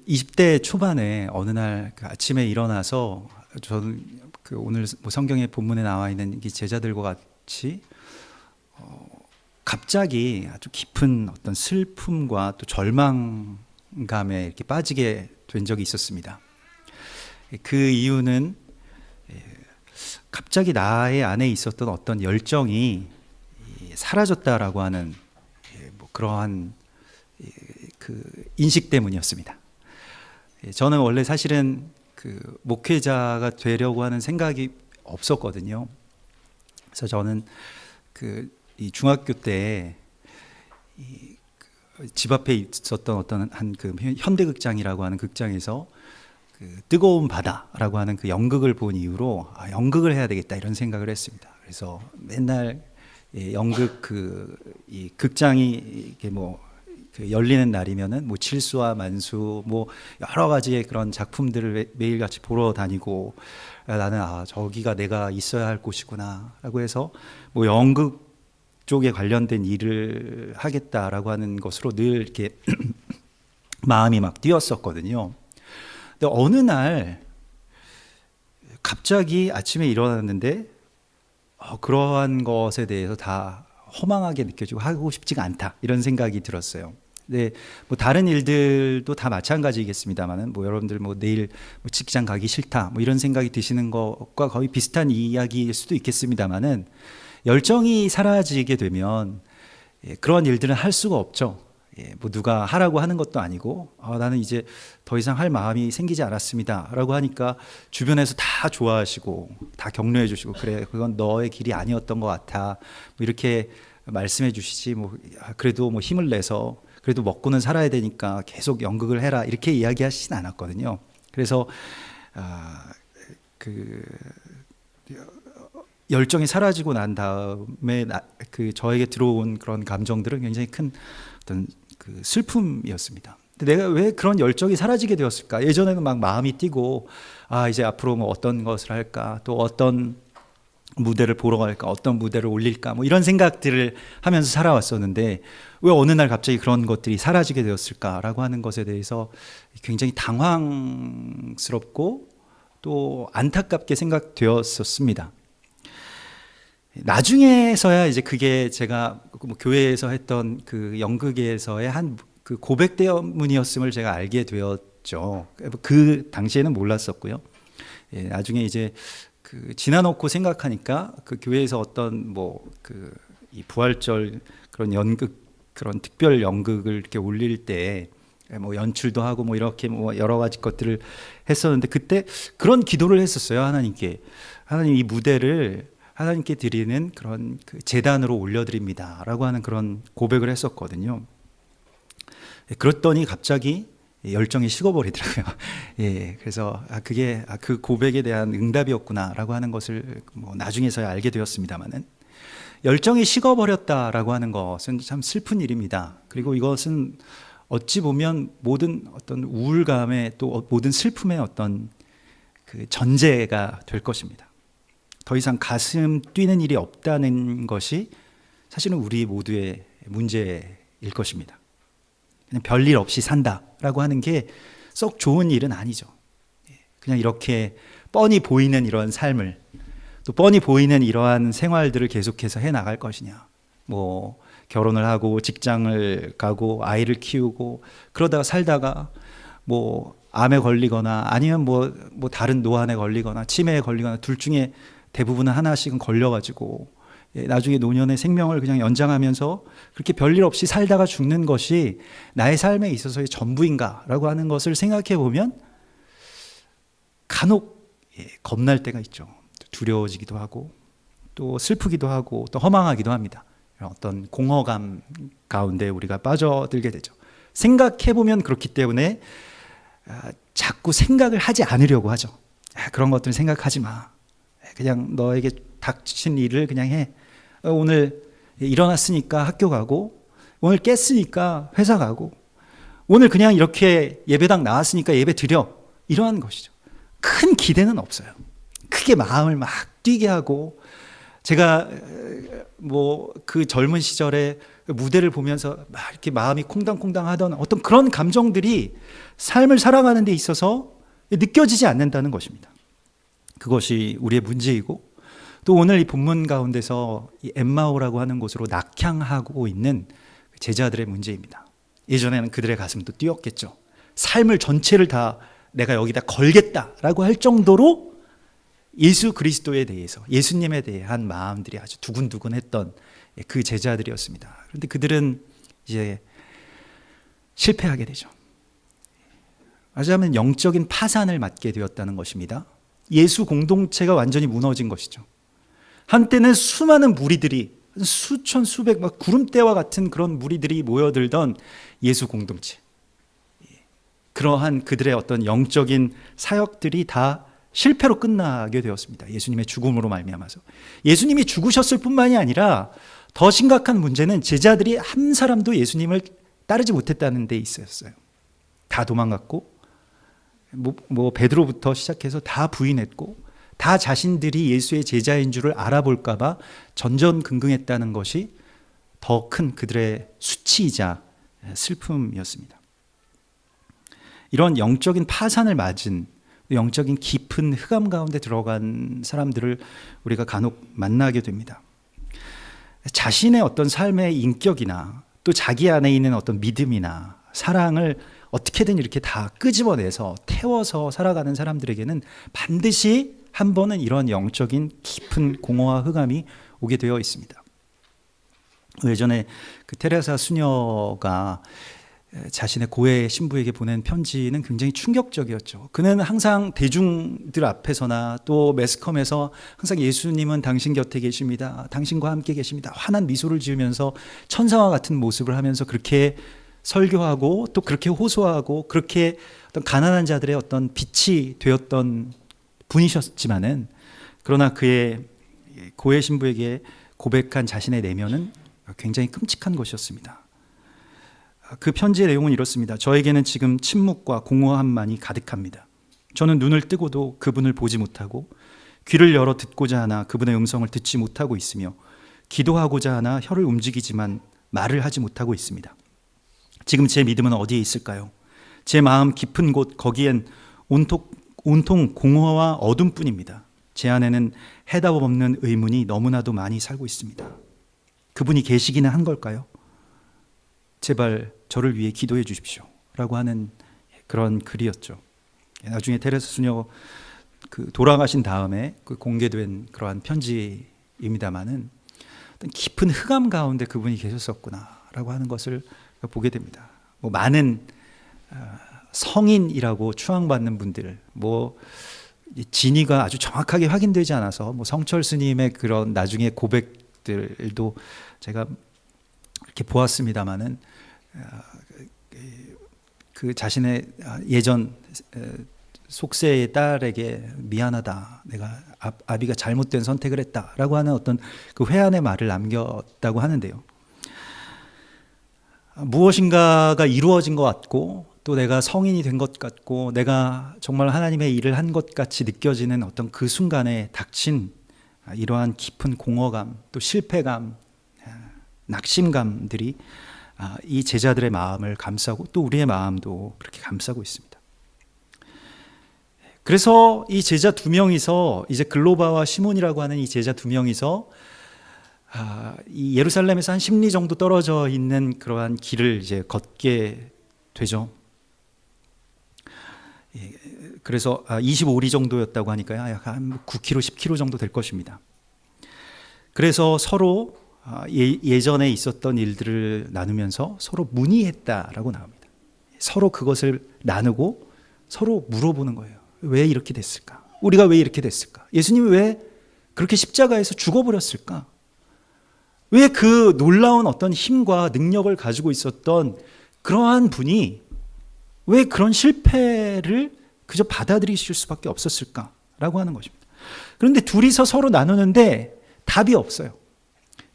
20대 초반에 어느 날 아침에 일어나서 저는 오늘 성경의 본문에 나와 있는 이 제자들과 같이 갑자기 아주 깊은 어떤 슬픔과 또 절망감에 이렇게 빠지게 된 적이 있었습니다. 그 이유는 갑자기 나의 안에 있었던 어떤 열정이 사라졌다라고 하는 그러한 그 인식 때문이었습니다. 저는 원래 사실은 목회자가 되려고 하는 생각이 없었거든요. 그래서 저는 이 중학교 때 집 앞에 있었던 어떤 한 현대극장이라고 하는 극장에서 뜨거운 바다라고 하는 연극을 본 이후로 연극을 해야 되겠다 이런 생각을 했습니다. 그래서 맨날 연극 이 극장이 이렇게 열리는 날이면은 칠수와 만수 여러 가지의 그런 작품들을 매일같이 보러 다니고, 나는 저기가 내가 있어야 할 곳이구나라고 해서 연극 쪽에 관련된 일을 하겠다라고 하는 것으로 늘 이렇게 마음이 막 뛰었었거든요. 근데 어느 날 갑자기 아침에 일어났는데 그러한 것에 대해서 다 허망하게 느껴지고 하고 싶지가 않다 이런 생각이 들었어요. 네, 다른 일들도 다 마찬가지겠습니다만은 여러분들 내일 직장 가기 싫다 이런 생각이 드시는 것과 거의 비슷한 이야기일 수도 있겠습니다만은, 열정이 사라지게 되면 그런 일들은 할 수가 없죠. 누가 하라고 하는 것도 아니고 나는 이제 더 이상 할 마음이 생기지 않았습니다 라고 하니까 주변에서 다 좋아하시고 다 격려해 주시고, 그래 그건 너의 길이 아니었던 것 같아 이렇게 말씀해 주시지, 그래도 힘을 내서 그래도 먹고는 살아야 되니까 계속 연극을 해라 이렇게 이야기하시진 않았거든요. 그래서 열정이 사라지고 난 다음에 저에게 들어온 그런 감정들은 굉장히 큰 어떤 슬픔이었습니다. 근데 내가 왜 그런 열정이 사라지게 되었을까? 예전에는 막 마음이 뛰고 이제 앞으로 어떤 것을 할까, 또 어떤 무대를 보러 갈까, 어떤 무대를 올릴까 이런 생각들을 하면서 살아왔었는데, 왜 어느 날 갑자기 그런 것들이 사라지게 되었을까라고 하는 것에 대해서 굉장히 당황스럽고 또 안타깝게 생각되었었습니다. 나중에서야 이제 그게 제가 교회에서 했던 연극에서의 한 고백 때문이었음을 제가 알게 되었죠. 그 당시에는 몰랐었고요. 나중에 이제 지나놓고 생각하니까 교회에서 어떤 이 부활절 그런 연극, 그런 특별 연극을 이렇게 올릴 때 연출도 하고 이렇게 여러 가지 것들을 했었는데, 그때 그런 기도를 했었어요. 하나님께. 하나님, 이 무대를 하나님께 드리는 그런 제단으로 올려드립니다 라고 하는 그런 고백을 했었거든요. 그랬더니 갑자기 열정이 식어버리더라고요. 그래서 그게 그 고백에 대한 응답이었구나 라고 하는 것을 나중에서야 알게 되었습니다만은, 열정이 식어버렸다라고 하는 것은 참 슬픈 일입니다. 그리고 이것은 어찌 보면 모든 어떤 우울감의, 또 모든 슬픔의 어떤 전제가 될 것입니다. 더 이상 가슴 뛰는 일이 없다는 것이 사실은 우리 모두의 문제일 것입니다. 그냥 별일 없이 산다라고 하는 게 썩 좋은 일은 아니죠. 그냥 이렇게 뻔히 보이는 이런 삶을, 또 뻔히 보이는 이러한 생활들을 계속해서 해 나갈 것이냐, 결혼을 하고 직장을 가고 아이를 키우고 그러다가 살다가 암에 걸리거나 아니면 다른 노안에 걸리거나 치매에 걸리거나 둘 중에 대부분은 하나씩은 걸려가지고 나중에 노년의 생명을 그냥 연장하면서 그렇게 별일 없이 살다가 죽는 것이 나의 삶에 있어서의 전부인가라고 하는 것을 생각해 보면 간혹 겁날 때가 있죠. 두려워지기도 하고 또 슬프기도 하고 또 허망하기도 합니다. 어떤 공허감 가운데 우리가 빠져들게 되죠. 생각해 보면 그렇기 때문에 자꾸 생각을 하지 않으려고 하죠. 그런 것들 생각하지 마. 그냥 너에게 닥친 일을 그냥 해. 오늘 일어났으니까 학교 가고, 오늘 깼으니까 회사 가고, 오늘 그냥 이렇게 예배당 나왔으니까 예배 드려. 이러한 것이죠. 큰 기대는 없어요. 크게 마음을 막 뛰게 하고 제가 뭐 그 젊은 시절에 무대를 보면서 막 이렇게 마음이 콩당콩당 하던 어떤 그런 감정들이 삶을 살아가는 데 있어서 느껴지지 않는다는 것입니다. 그것이 우리의 문제이고, 또 오늘 이 본문 가운데서 이 엠마오라고 하는 곳으로 낙향하고 있는 제자들의 문제입니다. 예전에는 그들의 가슴도 뛰었겠죠. 삶을 전체를 다 내가 여기다 걸겠다라고 할 정도로 예수 그리스도에 대해서, 예수님에 대한 마음들이 아주 두근두근했던 그 제자들이었습니다. 그런데 그들은 이제 실패하게 되죠. 말하자면 영적인 파산을 맞게 되었다는 것입니다. 예수 공동체가 완전히 무너진 것이죠. 한때는 수많은 무리들이, 수천 수백 막 구름대와 같은 그런 무리들이 모여들던 예수 공동체, 그러한 그들의 어떤 영적인 사역들이 다 실패로 끝나게 되었습니다. 예수님의 죽음으로 말미암아서. 예수님이 죽으셨을 뿐만이 아니라 더 심각한 문제는 제자들이 한 사람도 예수님을 따르지 못했다는 데 있었어요. 다 도망갔고, 뭐 베드로부터 시작해서 다 부인했고, 다 자신들이 예수의 제자인 줄을 알아볼까 봐 전전긍긍했다는 것이 더 큰 그들의 수치이자 슬픔이었습니다. 이런 영적인 파산을 맞은, 영적인 깊은 흑암 가운데 들어간 사람들을 우리가 간혹 만나게 됩니다. 자신의 어떤 삶의 인격이나 또 자기 안에 있는 어떤 믿음이나 사랑을 어떻게든 이렇게 다 끄집어내서 태워서 살아가는 사람들에게는 반드시 한 번은 이런 영적인 깊은 공허와 흑암이 오게 되어 있습니다. 예전에 그 테레사 수녀가 자신의 고해 신부에게 보낸 편지는 굉장히 충격적이었죠. 그는 항상 대중들 앞에서나 또 매스컴에서 항상 예수님은 당신 곁에 계십니다, 당신과 함께 계십니다, 환한 미소를 지으면서 천사와 같은 모습을 하면서 그렇게 설교하고 또 그렇게 호소하고 그렇게 어떤 가난한 자들의 어떤 빛이 되었던 분이셨지만은, 그러나 그의 고해 신부에게 고백한 자신의 내면은 굉장히 끔찍한 것이었습니다. 그 편지의 내용은 이렇습니다. 저에게는 지금 침묵과 공허함만이 가득합니다. 저는 눈을 뜨고도 그분을 보지 못하고, 귀를 열어 듣고자 하나 그분의 음성을 듣지 못하고 있으며, 기도하고자 하나 혀를 움직이지만 말을 하지 못하고 있습니다. 지금 제 믿음은 어디에 있을까요? 제 마음 깊은 곳, 거기엔 온통 공허와 어둠뿐입니다. 제 안에는 해답 없는 의문이 너무나도 많이 살고 있습니다. 그분이 계시기는 한 걸까요? 제발 저를 위해 기도해 주십시오 라고 하는 그런 글이었죠. 나중에 테레사 수녀 돌아가신 다음에 공개된 그러한 편지입니다마는 깊은 흑암 가운데 그분이 계셨었구나 라고 하는 것을 보게 됩니다. 뭐 많은 성인이라고 추앙받는 분들, 뭐 진위가 아주 정확하게 확인되지 않아서 뭐 성철 스님의 그런 나중에 고백들도 제가 이렇게 보았습니다마는, 그 자신의 예전 속세의 딸에게 미안하다, 내가 아비가 잘못된 선택을 했다라고 하는 어떤 그 회한의 말을 남겼다고 하는데요. 무엇인가가 이루어진 것 같고, 또 내가 성인이 된 것 같고, 내가 정말 하나님의 일을 한 것 같이 느껴지는 어떤 그 순간에 닥친 이러한 깊은 공허감, 또 실패감, 낙심감들이 이 제자들의 마음을 감싸고 또 우리의 마음도 그렇게 감싸고 있습니다. 그래서 이 제자 두 명이서, 이제 글로바와 시몬이라고 하는 이 제자 두 명이서 이 예루살렘에서 한 10리 정도 떨어져 있는 그러한 길을 이제 걷게 되죠. 그래서 25리 정도였다고 하니까요, 약 9km, 10km 정도 될 것입니다. 그래서 서로 예전에 있었던 일들을 나누면서 서로 문의했다라고 나옵니다. 서로 그것을 나누고 서로 물어보는 거예요. 왜 이렇게 됐을까? 우리가 왜 이렇게 됐을까? 예수님이 왜 그렇게 십자가에서 죽어버렸을까? 왜 그 놀라운 어떤 힘과 능력을 가지고 있었던 그러한 분이 왜 그런 실패를 그저 받아들이실 수밖에 없었을까라고 하는 것입니다. 그런데 둘이서 서로 나누는데 답이 없어요.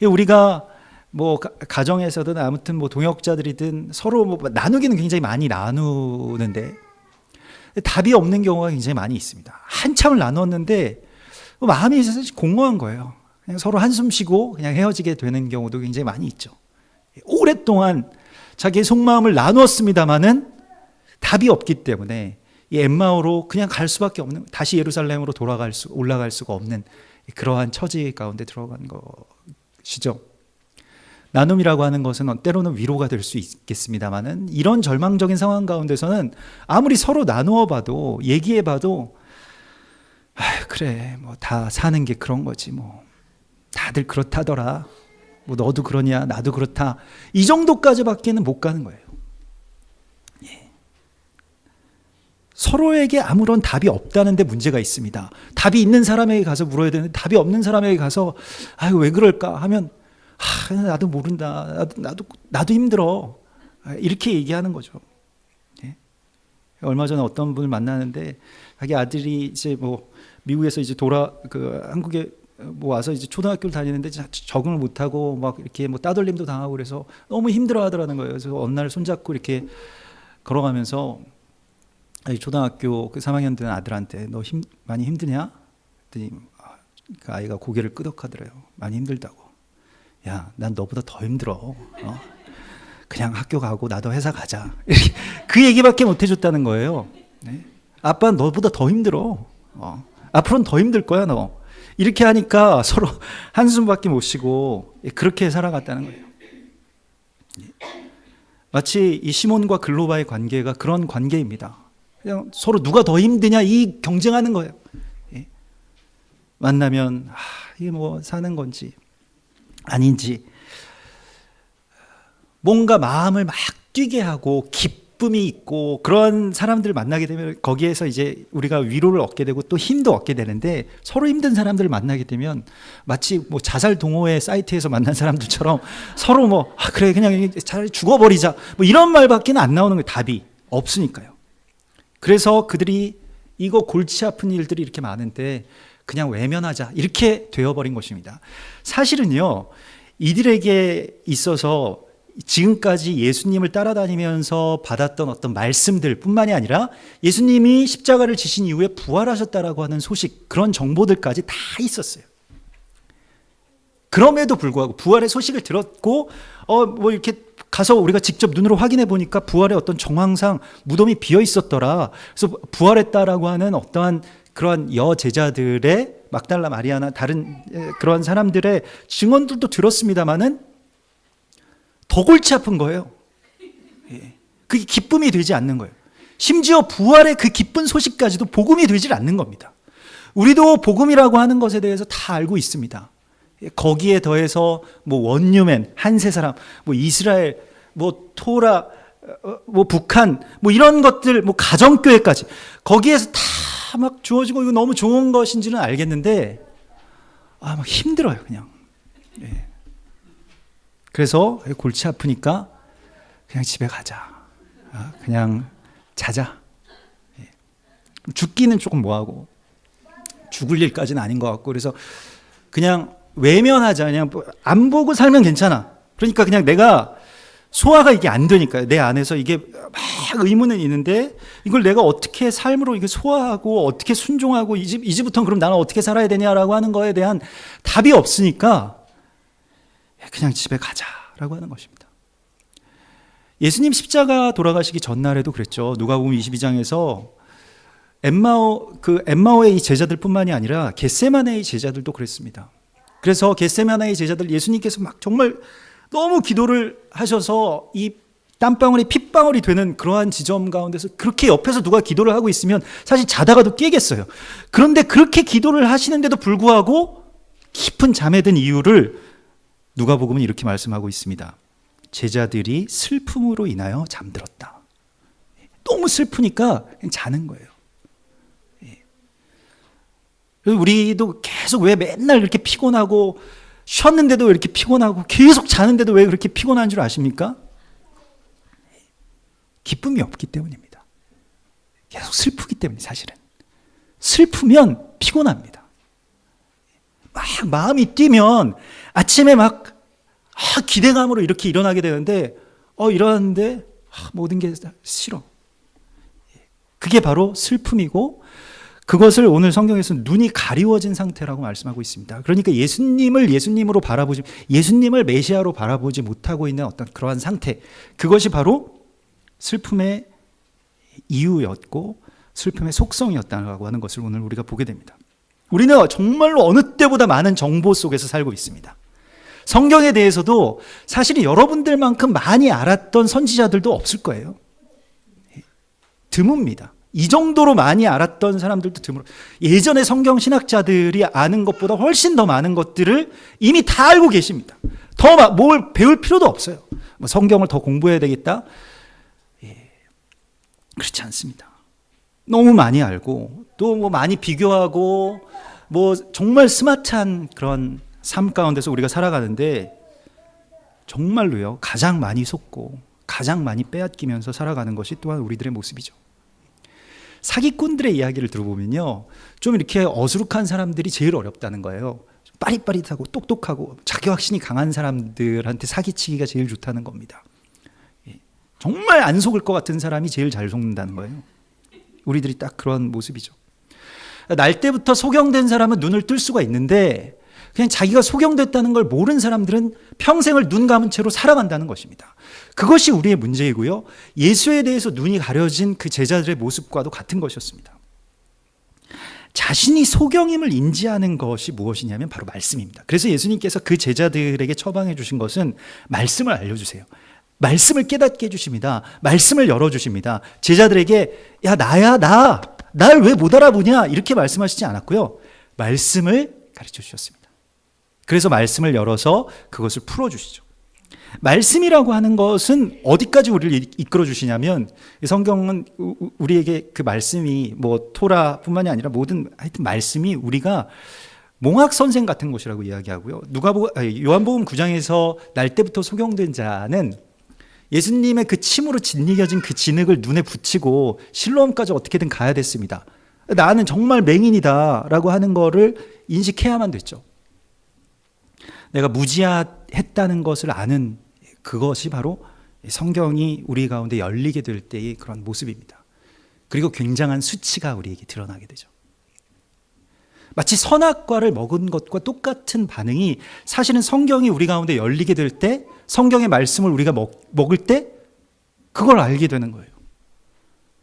우리가 뭐 가정에서든 아무튼 뭐 동역자들이든 서로 뭐 나누기는 굉장히 많이 나누는데 답이 없는 경우가 굉장히 많이 있습니다. 한참을 나눴는데 마음이 사실 공허한 거예요. 그냥 서로 한숨 쉬고 그냥 헤어지게 되는 경우도 굉장히 많이 있죠. 오랫동안 자기의 속마음을 나누었습니다마는 답이 없기 때문에 이 엠마오로 그냥 갈 수밖에 없는, 다시 예루살렘으로 올라갈 수가 없는 그러한 처지 가운데 들어간 것이죠. 나눔이라고 하는 것은 때로는 위로가 될 수 있겠습니다만은 이런 절망적인 상황 가운데서는 아무리 서로 나누어 봐도, 얘기해 봐도, 그래, 뭐 다 사는 게 그런 거지, 뭐 다들 그렇다더라, 뭐 너도 그러냐, 나도 그렇다, 이 정도까지밖에는 못 가는 거예요. 서로에게 아무런 답이 없다는 데 문제가 있습니다. 답이 있는 사람에게 가서 물어야 되는데 답이 없는 사람에게 가서 왜 그럴까 하면 나도 모른다, 나도 힘들어, 이렇게 얘기하는 거죠. 예? 얼마 전에 어떤 분을 만나는데 자기 아들이 이제 뭐 미국에서 이제 한국에 뭐 와서 이제 초등학교를 다니는데 적응을 못하고 막 이렇게 뭐 따돌림도 당하고 그래서 너무 힘들어하더라는 거예요. 그래서 어느 날 손잡고 이렇게 걸어가면서 초등학교 그 3학년 된 아들한테 너 많이 힘드냐? 그랬더니 그 아이가 고개를 끄덕하더래요. 많이 힘들다고. 야, 난 너보다 더 힘들어. 그냥 학교 가고 나도 회사 가자. 이렇게 그 얘기밖에 못 해줬다는 거예요. 네? 아빠는 너보다 더 힘들어. 앞으로는 더 힘들 거야, 너. 이렇게 하니까 서로 한숨밖에 못 쉬고 그렇게 살아갔다는 거예요. 마치 이 시몬과 글로바의 관계가 그런 관계입니다. 그냥 서로 누가 더 힘드냐 이 경쟁하는 거예요. 예. 만나면 이게 뭐 사는 건지 아닌지 뭔가 마음을 막 뛰게 하고 기쁨이 있고 그런 사람들을 만나게 되면 거기에서 이제 우리가 위로를 얻게 되고 또 힘도 얻게 되는데, 서로 힘든 사람들을 만나게 되면 마치 뭐 자살 동호회 사이트에서 만난 사람들처럼 서로 뭐 그래 그냥 차라리 죽어버리자 뭐 이런 말밖에 안 나오는 거예요. 답이 없으니까요. 그래서 그들이 이거 골치 아픈 일들이 이렇게 많은데 그냥 외면하자 이렇게 되어버린 것입니다. 사실은요, 이들에게 있어서 지금까지 예수님을 따라다니면서 받았던 어떤 말씀들 뿐만이 아니라 예수님이 십자가를 지신 이후에 부활하셨다라고 하는 소식, 그런 정보들까지 다 있었어요. 그럼에도 불구하고 부활의 소식을 들었고 뭐 이렇게 가서 우리가 직접 눈으로 확인해 보니까 부활의 어떤 정황상 무덤이 비어 있었더라. 그래서 부활했다라고 하는 어떠한 그러한 여제자들의 막달라 마리아나 다른 그러한 사람들의 증언들도 들었습니다마는 더 골치 아픈 거예요. 그게 기쁨이 되지 않는 거예요. 심지어 부활의 그 기쁜 소식까지도 복음이 되질 않는 겁니다. 우리도 복음이라고 하는 것에 대해서 다 알고 있습니다. 거기에 더해서 뭐 원유맨, 한세 사람, 뭐 이스라엘, 뭐 토라, 뭐 북한, 뭐 이런 것들, 뭐 가정교회까지 거기에서 다 막 주어지고 이거 너무 좋은 것인지는 알겠는데 막 힘들어요, 그냥. 예. 그래서 골치 아프니까 그냥 집에 가자, 그냥 자자. 예. 죽기는 조금 뭐하고 죽을 일까지는 아닌 것 같고, 그래서 그냥 외면하자. 그냥 안 보고 살면 괜찮아. 그러니까 그냥 내가 소화가 이게 안 되니까요. 내 안에서 이게 막 의문은 있는데 이걸 내가 어떻게 삶으로 이게 소화하고 어떻게 순종하고 이제부터는 그럼 나는 어떻게 살아야 되냐라고 하는 거에 대한 답이 없으니까 그냥 집에 가자라고 하는 것입니다. 예수님 십자가 돌아가시기 전날에도 그랬죠. 누가복음 22장에서 엠마오의 이 제자들뿐만이 아니라 겟세마네의 제자들도 그랬습니다. 그래서 겟세마네의 제자들, 예수님께서 막 정말 너무 기도를 하셔서 이 땀방울이 핏방울이 되는 그러한 지점 가운데서 그렇게 옆에서 누가 기도를 하고 있으면 사실 자다가도 깨겠어요. 그런데 그렇게 기도를 하시는데도 불구하고 깊은 잠에 든 이유를 누가복음은 이렇게 말씀하고 있습니다. 제자들이 슬픔으로 인하여 잠들었다. 너무 슬프니까 그냥 자는 거예요. 우리도 계속 왜 맨날 이렇게 피곤하고 쉬었는데도 왜 이렇게 피곤하고 계속 자는데도 왜 그렇게 피곤한 줄 아십니까? 기쁨이 없기 때문입니다. 계속 슬프기 때문에. 사실은 슬프면 피곤합니다. 막 마음이 뛰면 아침에 막 기대감으로 이렇게 일어나게 되는데 일어났는데 모든 게 싫어. 그게 바로 슬픔이고, 그것을 오늘 성경에서 눈이 가리워진 상태라고 말씀하고 있습니다. 그러니까 예수님을 예수님으로 바라보지, 예수님을 메시아로 바라보지 못하고 있는 어떤 그러한 상태, 그것이 바로 슬픔의 이유였고 슬픔의 속성이었다고 하는 것을 오늘 우리가 보게 됩니다. 우리는 정말로 어느 때보다 많은 정보 속에서 살고 있습니다. 성경에 대해서도 사실은 여러분들만큼 많이 알았던 선지자들도 없을 거예요. 드뭅니다. 이 정도로 많이 알았던 사람들도 드물어. 예전에 성경 신학자들이 아는 것보다 훨씬 더 많은 것들을 이미 다 알고 계십니다. 더 뭘 배울 필요도 없어요. 뭐 성경을 더 공부해야 되겠다? 그렇지 않습니다. 너무 많이 알고 또 뭐 많이 비교하고 뭐 정말 스마트한 그런 삶 가운데서 우리가 살아가는데 정말로요, 가장 많이 속고 가장 많이 빼앗기면서 살아가는 것이 또한 우리들의 모습이죠. 사기꾼들의 이야기를 들어보면요, 좀 이렇게 어수룩한 사람들이 제일 어렵다는 거예요. 빠릿빠릿하고 똑똑하고 자기 확신이 강한 사람들한테 사기치기가 제일 좋다는 겁니다. 정말 안 속을 것 같은 사람이 제일 잘 속는다는 거예요. 우리들이 딱 그런 모습이죠. 날 때부터 소경된 사람은 눈을 뜰 수가 있는데 그냥 자기가 소경됐다는 걸 모르는 사람들은 평생을 눈 감은 채로 살아간다는 것입니다. 그것이 우리의 문제이고요, 예수에 대해서 눈이 가려진 그 제자들의 모습과도 같은 것이었습니다. 자신이 소경임을 인지하는 것이 무엇이냐면 바로 말씀입니다. 그래서 예수님께서 그 제자들에게 처방해 주신 것은 말씀을 알려주세요. 말씀을 깨닫게 해주십니다. 말씀을 열어주십니다. 제자들에게 야 나야 나, 날 왜 못 알아보냐 이렇게 말씀하시지 않았고요, 말씀을 가르쳐 주셨습니다. 그래서 말씀을 열어서 그것을 풀어주시죠. 말씀이라고 하는 것은 어디까지 우리를 이끌어 주시냐면, 성경은 우리에게 그 말씀이 뭐 토라뿐만이 아니라 모든 하여튼 말씀이 우리가 몽학 선생 같은 것이라고 이야기하고요. 요한복음 9장에서 날 때부터 소경된 자는 예수님의 그 침으로 짓이겨진 그 진흙을 눈에 붙이고 실로암까지 어떻게든 가야 됐습니다. 나는 정말 맹인이다라고 하는 거를 인식해야만 됐죠. 내가 무지했다는 것을 아는 그것이 바로 성경이 우리 가운데 열리게 될 때의 그런 모습입니다. 그리고 굉장한 수치가 우리에게 드러나게 되죠. 마치 선악과를 먹은 것과 똑같은 반응이 사실은 성경이 우리 가운데 열리게 될 때, 성경의 말씀을 우리가 먹을 때 그걸 알게 되는 거예요.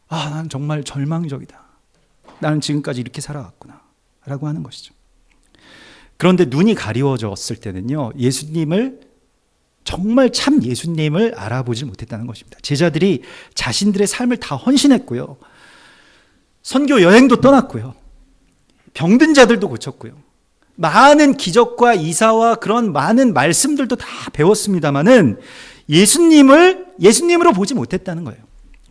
아, 난 정말 절망적이다. 나는 지금까지 이렇게 살아왔구나 라고 하는 것이죠. 그런데 눈이 가리워졌을 때는요, 예수님을 정말 참 예수님을 알아보지 못했다는 것입니다. 제자들이 자신들의 삶을 다 헌신했고요, 선교 여행도 떠났고요, 병든 자들도 고쳤고요, 많은 기적과 이사와 그런 많은 말씀들도 다 배웠습니다마는 예수님으로 보지 못했다는 거예요.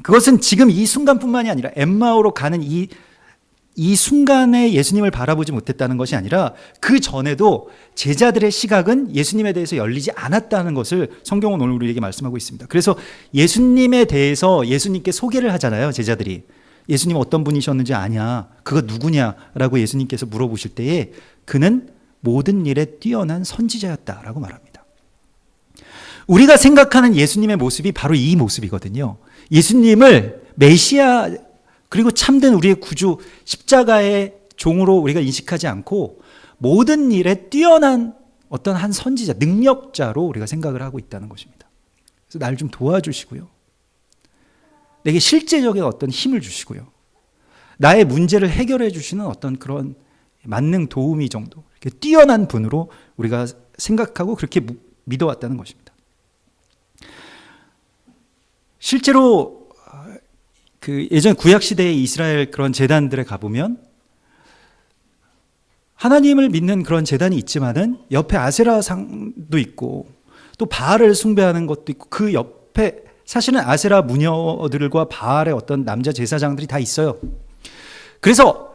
그것은 지금 이 순간뿐만이 아니라 엠마오로 가는 이 순간에 예수님을 바라보지 못했다는 것이 아니라 그 전에도 제자들의 시각은 예수님에 대해서 열리지 않았다는 것을 성경은 오늘 우리에게 말씀하고 있습니다. 그래서 예수님에 대해서 예수님께 소개를 하잖아요. 제자들이 예수님 어떤 분이셨는지 아냐, 그거 누구냐라고 예수님께서 물어보실 때에 그는 모든 일에 뛰어난 선지자였다라고 말합니다. 우리가 생각하는 예수님의 모습이 바로 이 모습이거든요. 예수님을 메시아 그리고 참된 우리의 구주 십자가의 종으로 우리가 인식하지 않고 모든 일에 뛰어난 어떤 한 선지자, 능력자로 우리가 생각을 하고 있다는 것입니다. 그래서 날 좀 도와주시고요, 내게 실제적인 어떤 힘을 주시고요, 나의 문제를 해결해 주시는 어떤 그런 만능 도우미 정도, 이렇게 뛰어난 분으로 우리가 생각하고 그렇게 믿어왔다는 것입니다. 실제로 그 예전 구약 시대의 이스라엘 그런 제단들에 가보면 하나님을 믿는 그런 제단이 있지만은 옆에 아세라 상도 있고 또 바알을 숭배하는 것도 있고 그 옆에 사실은 아세라 무녀들과 바알의 어떤 남자 제사장들이 다 있어요. 그래서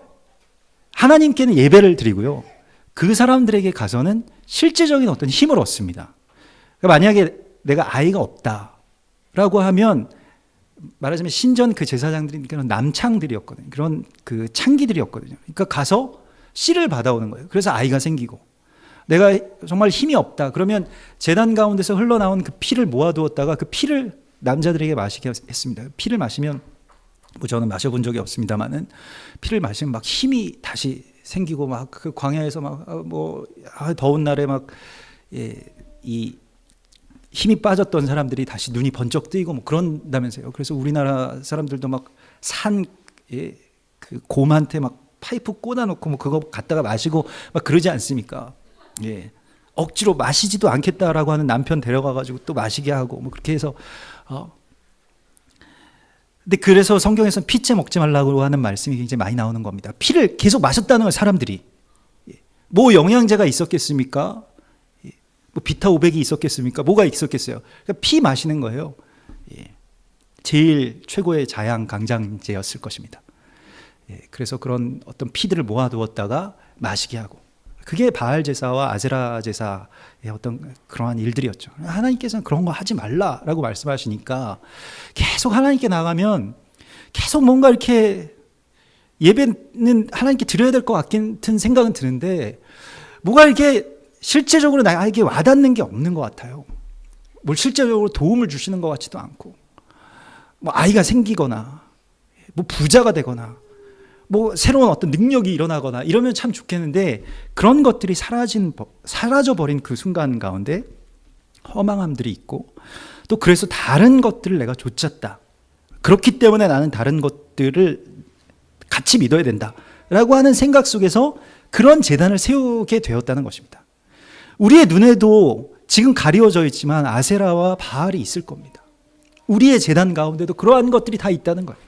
하나님께는 예배를 드리고요, 그 사람들에게 가서는 실제적인 어떤 힘을 얻습니다. 그러니까 만약에 내가 아이가 없다라고 하면 말하자면 신전 그 제사장들이 그런 남창들이었거든요. 그런 그 창기들이었거든요. 그러니까 가서 씨를 받아오는 거예요. 그래서 아이가 생기고, 내가 정말 힘이 없다 그러면 제단 가운데서 흘러나온 그 피를 모아두었다가 그 피를 남자들에게 마시게 했습니다. 피를 마시면 뭐 저는 마셔본 적이 없습니다만은 피를 마시면 막 힘이 다시 생기고 막 그 광야에서 막 더운 날에 막 이 힘이 빠졌던 사람들이 다시 눈이 번쩍 뜨이고 뭐 그런다면서요. 그래서 우리나라 사람들도 막 산 그 곰한테 막 파이프 꽂아놓고 뭐 그거 갖다가 마시고 막 그러지 않습니까? 예. 억지로 마시지도 않겠다라고 하는 남편 데려가가지고 또 마시게 하고 뭐 그렇게 해서 근데 그래서 성경에서는 피째 먹지 말라고 하는 말씀이 굉장히 많이 나오는 겁니다. 피를 계속 마셨다는 걸 사람들이 뭐 영양제가 있었겠습니까? 뭐 비타 500이 있었겠습니까? 뭐가 있었겠어요? 그러니까 피 마시는 거예요. 제일 최고의 자양 강장제였을 것입니다. 그래서 그런 어떤 피들을 모아두었다가 마시게 하고 그게 바알 제사와 아세라 제사의 어떤 그러한 일들이었죠. 하나님께서는 그런 거 하지 말라라고 말씀하시니까 계속 하나님께 나가면 계속 뭔가 이렇게 예배는 하나님께 드려야 될 것 같은 생각은 드는데 뭐가 이렇게 실제적으로 나에게 와닿는 게 없는 것 같아요. 뭘 실제적으로 도움을 주시는 것 같지도 않고 뭐 아이가 생기거나 뭐 부자가 되거나 뭐 새로운 어떤 능력이 일어나거나 이러면 참 좋겠는데 그런 것들이 사라져버린 그 순간 가운데 허망함들이 있고 또 그래서 다른 것들을 내가 좇았다. 그렇기 때문에 나는 다른 것들을 같이 믿어야 된다라고 하는 생각 속에서 그런 제단을 세우게 되었다는 것입니다. 우리의 눈에도 지금 가리워져 있지만 아세라와 바알이 있을 겁니다. 우리의 제단 가운데도 그러한 것들이 다 있다는 거예요.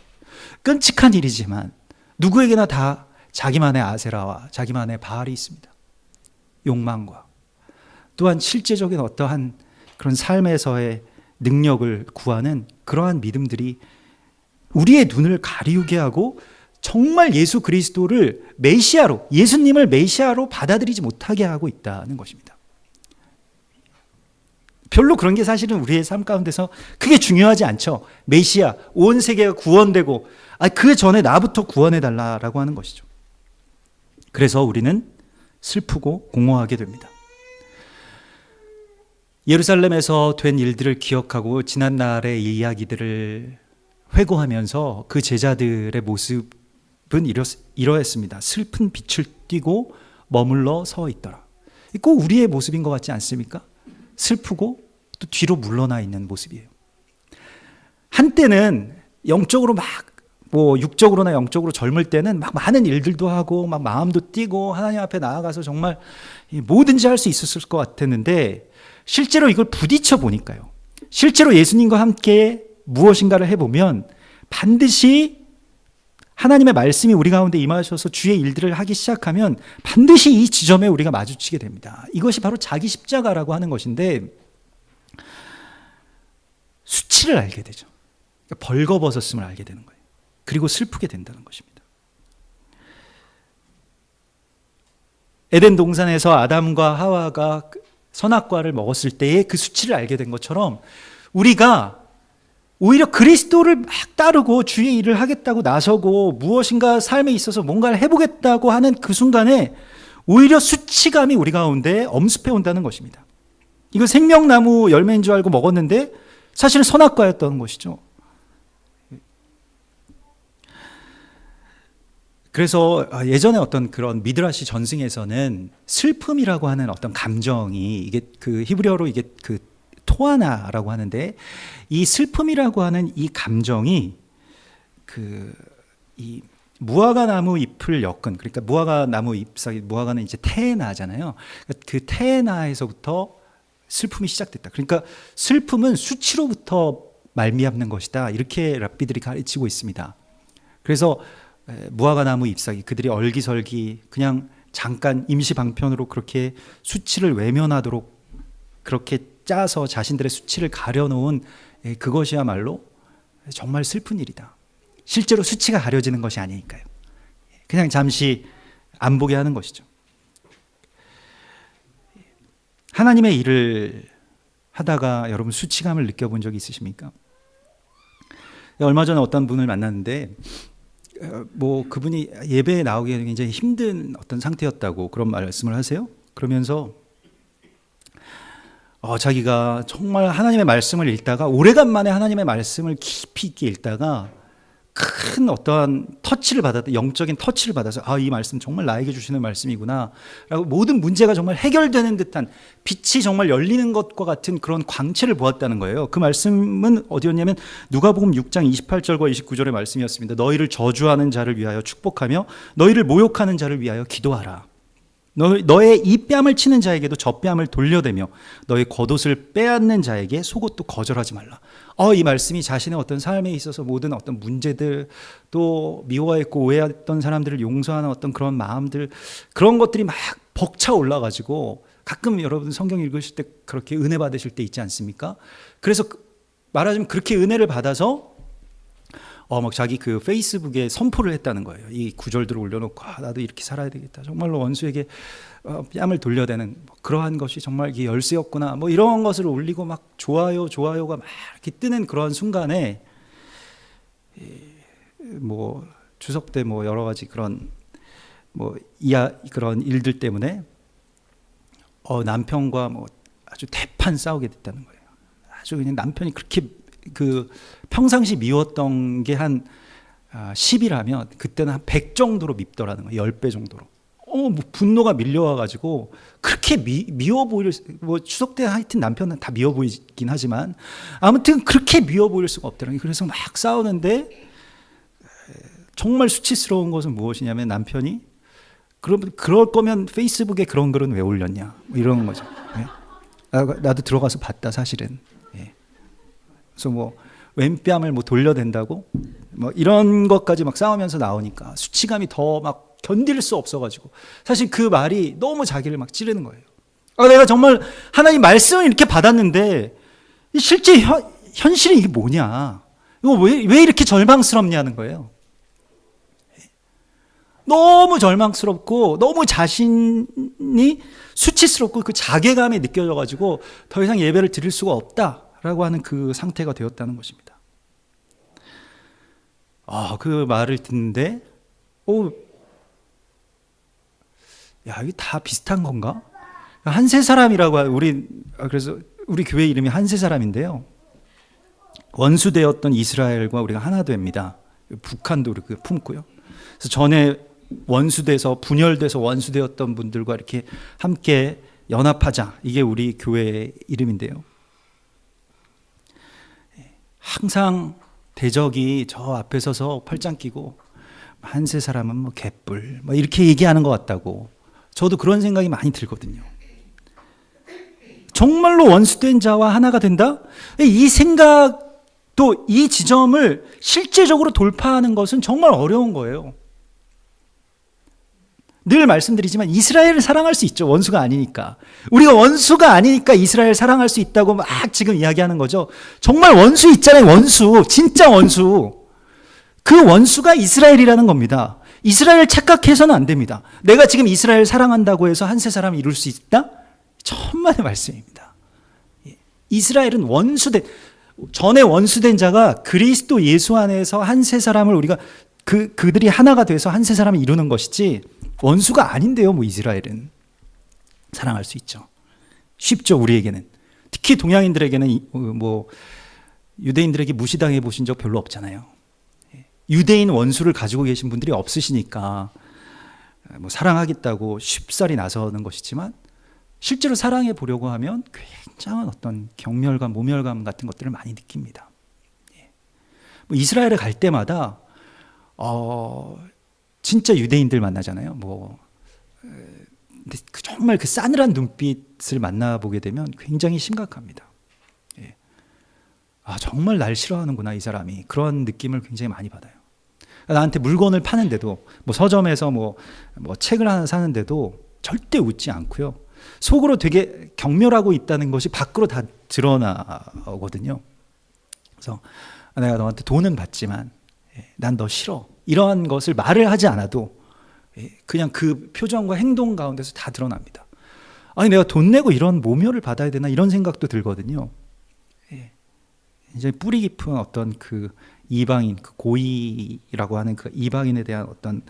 끔찍한 일이지만 누구에게나 다 자기만의 아세라와 자기만의 바알이 있습니다. 욕망과 또한 실제적인 어떠한 그런 삶에서의 능력을 구하는 그러한 믿음들이 우리의 눈을 가리우게 하고 정말 예수 그리스도를 메시아로, 예수님을 메시아로 받아들이지 못하게 하고 있다는 것입니다. 별로 그런 게 사실은 우리의 삶 가운데서 크게 중요하지 않죠. 메시아, 온 세계가 구원되고 그 전에 나부터 구원해달라라고 하는 것이죠. 그래서 우리는 슬프고 공허하게 됩니다. 예루살렘에서 된 일들을 기억하고 지난 날의 이야기들을 회고하면서 그 제자들의 모습은 이러했습니다. 슬픈 빛을 띠고 머물러 서 있더라. 꼭 우리의 모습인 것 같지 않습니까? 슬프고 또 뒤로 물러나 있는 모습이에요. 한때는 영적으로 육적으로나 영적으로 젊을 때는 막 많은 일들도 하고 막 마음도 뛰고 하나님 앞에 나아가서 정말 뭐든지 할 수 있었을 것 같았는데 실제로 이걸 부딪혀 보니까요. 실제로 예수님과 함께 무엇인가를 해보면 반드시 하나님의 말씀이 우리 가운데 임하셔서 주의 일들을 하기 시작하면 반드시 이 지점에 우리가 마주치게 됩니다. 이것이 바로 자기 십자가라고 하는 것인데 수치를 알게 되죠. 벌거벗었음을 알게 되는 거예요. 그리고 슬프게 된다는 것입니다. 에덴 동산에서 아담과 하와가 선악과를 먹었을 때의 그 수치를 알게 된 것처럼 우리가 오히려 그리스도를 막 따르고 주의 일을 하겠다고 나서고 무엇인가 삶에 있어서 뭔가를 해보겠다고 하는 그 순간에 오히려 수치감이 우리 가운데 엄습해 온다는 것입니다. 이거 생명나무 열매인 줄 알고 먹었는데 사실은 선악과였던 것이죠. 그래서 예전에 어떤 그런 미드라시 전승에서는 슬픔이라고 하는 어떤 감정이 이게 그 히브리어로 이게 그 토아나라고 하는데 이 슬픔이라고 하는 이 감정이 이 무화과 나무 잎을 엮은 그러니까 무화과 나무 잎사귀 무화과는 이제 테에나잖아요. 그 테에나에서부터 슬픔이 시작됐다. 그러니까 슬픔은 수치로부터 말미암는 것이다. 이렇게 랍비들이 가르치고 있습니다. 그래서 무화과 나무 잎사귀 그들이 얼기설기 그냥 잠깐 임시 방편으로 그렇게 수치를 외면하도록 그렇게 짜서 자신들의 수치를 가려놓은 그것이야말로 정말 슬픈 일이다. 실제로 수치가 가려지는 것이 아니니까요. 그냥 잠시 안 보게 하는 것이죠. 하나님의 일을 하다가 여러분 수치감을 느껴본 적이 있으십니까? 얼마 전에 어떤 분을 만났는데 그분이 예배에 나오기 굉장히 힘든 어떤 상태였다고 그런 말씀을 하세요. 그러면서 자기가 정말 하나님의 말씀을 읽다가 오래간만에 하나님의 말씀을 깊이 있게 읽다가 큰 어떠한 터치를 받았다, 영적인 터치를 받아서 이 말씀 정말 나에게 주시는 말씀이구나 라고 모든 문제가 정말 해결되는 듯한 빛이 정말 열리는 것과 같은 그런 광채를 보았다는 거예요. 그 말씀은 어디였냐면 누가복음 6장 28절과 29절의 말씀이었습니다. 너희를 저주하는 자를 위하여 축복하며 너희를 모욕하는 자를 위하여 기도하라. 너의 이 뺨을 치는 자에게도 저 뺨을 돌려대며 너의 겉옷을 빼앗는 자에게 속옷도 거절하지 말라. 이 말씀이 자신의 어떤 삶에 있어서 모든 어떤 문제들, 또 미워했고 오해했던 사람들을 용서하는 어떤 그런 마음들, 그런 것들이 막 벅차 올라가지고, 가끔 여러분 성경 읽으실 때 그렇게 은혜 받으실 때 있지 않습니까? 그래서 말하자면 그렇게 은혜를 받아서 막 자기 그 페이스북에 선포를 했다는 거예요. 이 구절들을 올려놓고 나도 이렇게 살아야 되겠다. 정말로 원수에게 뺨을 돌려대는 그러한 것이 정말 이게 열쇠였구나. 뭐 이런 것을 올리고 막 좋아요가 막 이렇게 뜨는 그런 순간에 뭐 추석 때 뭐 여러 가지 그런 그런 일들 때문에 남편과 뭐 아주 대판 싸우게 됐다는 거예요. 아주 그냥 남편이 그렇게 그 평상시 미웠던 게 한 10이라면 그때는 한 100 정도로 밉더라는 거예요. 10배 정도로. 뭐 분노가 밀려와가지고 그렇게 미워 보일, 뭐 추석 때 하여튼 남편은 다 미워 보이긴 하지만 아무튼 그렇게 미워 보일 수가 없더라고요. 그래서 막 싸우는데 정말 수치스러운 것은 무엇이냐면 남편이 그럴 거면 페이스북에 그런 글은 왜 올렸냐 뭐 이러는 거죠. 나도 들어가서 봤다 사실은. 그래서 뭐 왼뺨을 뭐 돌려댄다고 뭐 이런 것까지 막 싸우면서 나오니까 수치감이 더 막 견딜 수 없어가지고 사실 그 말이 너무 자기를 막 찌르는 거예요. 내가 정말 하나님 말씀을 이렇게 받았는데 실제 현실이 이게 뭐냐? 이거 왜 이렇게 절망스럽냐는 거예요. 너무 절망스럽고 너무 자신이 수치스럽고 그 자괴감이 느껴져가지고 더 이상 예배를 드릴 수가 없다라고 하는 그 상태가 되었다는 것입니다. 그 말을 듣는데 이게 다 비슷한 건가? 한세 사람이라고 그래서 우리 교회 이름이 한세 사람인데요. 원수되었던 이스라엘과 우리가 하나 됩니다. 북한도 이렇게 품고요. 그래서 전에 원수돼서 분열돼서 원수되었던 분들과 이렇게 함께 연합하자. 이게 우리 교회의 이름인데요. 항상 대적이 저 앞에 서서 팔짱 끼고 한세 사람은 뭐 개뿔 뭐 이렇게 얘기하는 것 같다고 저도 그런 생각이 많이 들거든요. 정말로 원수된 자와 하나가 된다? 이 생각도 이 지점을 실제적으로 돌파하는 것은 정말 어려운 거예요. 늘 말씀드리지만 이스라엘을 사랑할 수 있죠. 원수가 아니니까. 우리가 원수가 아니니까 이스라엘 사랑할 수 있다고 막 지금 이야기하는 거죠. 정말 원수 있잖아요. 원수. 진짜 원수. 그 원수가 이스라엘이라는 겁니다. 이스라엘 착각해서는 안 됩니다. 내가 지금 이스라엘 사랑한다고 해서 한세 사람을 이룰 수 있다? 천만의 말씀입니다. 이스라엘은 전에 원수된 자가 그리스도 예수 안에서 한세 사람을 우리가 그들이 하나가 돼서 한세 사람을 이루는 것이지 원수가 아닌데요. 뭐 이스라엘은 사랑할 수 있죠. 쉽죠. 우리에게는. 특히 동양인들에게는 뭐 유대인들에게 무시당해 보신 적 별로 없잖아요. 유대인 원수를 가지고 계신 분들이 없으시니까 뭐 사랑하겠다고 쉽사리 나서는 것이지만 실제로 사랑해 보려고 하면 굉장한 어떤 경멸감, 모멸감 같은 것들을 많이 느낍니다. 뭐 이스라엘에 갈 때마다 진짜 유대인들 만나잖아요. 근데 정말 그 싸늘한 눈빛을 만나보게 되면 굉장히 심각합니다. 정말 날 싫어하는구나 이 사람이. 그런 느낌을 굉장히 많이 받아요. 나한테 물건을 파는데도 뭐 서점에서 뭐 책을 하나 사는데도 절대 웃지 않고요. 속으로 되게 경멸하고 있다는 것이 밖으로 다 드러나거든요. 그래서 내가 너한테 돈은 받지만 난 너 싫어. 이러한 것을 말을 하지 않아도 그냥 그 표정과 행동 가운데서 다 드러납니다. 내가 돈 내고 이런 모멸을 받아야 되나 이런 생각도 들거든요. 이제 뿌리 깊은 어떤 그 이방인, 그 고의라고 하는 그 이방인에 대한 어떤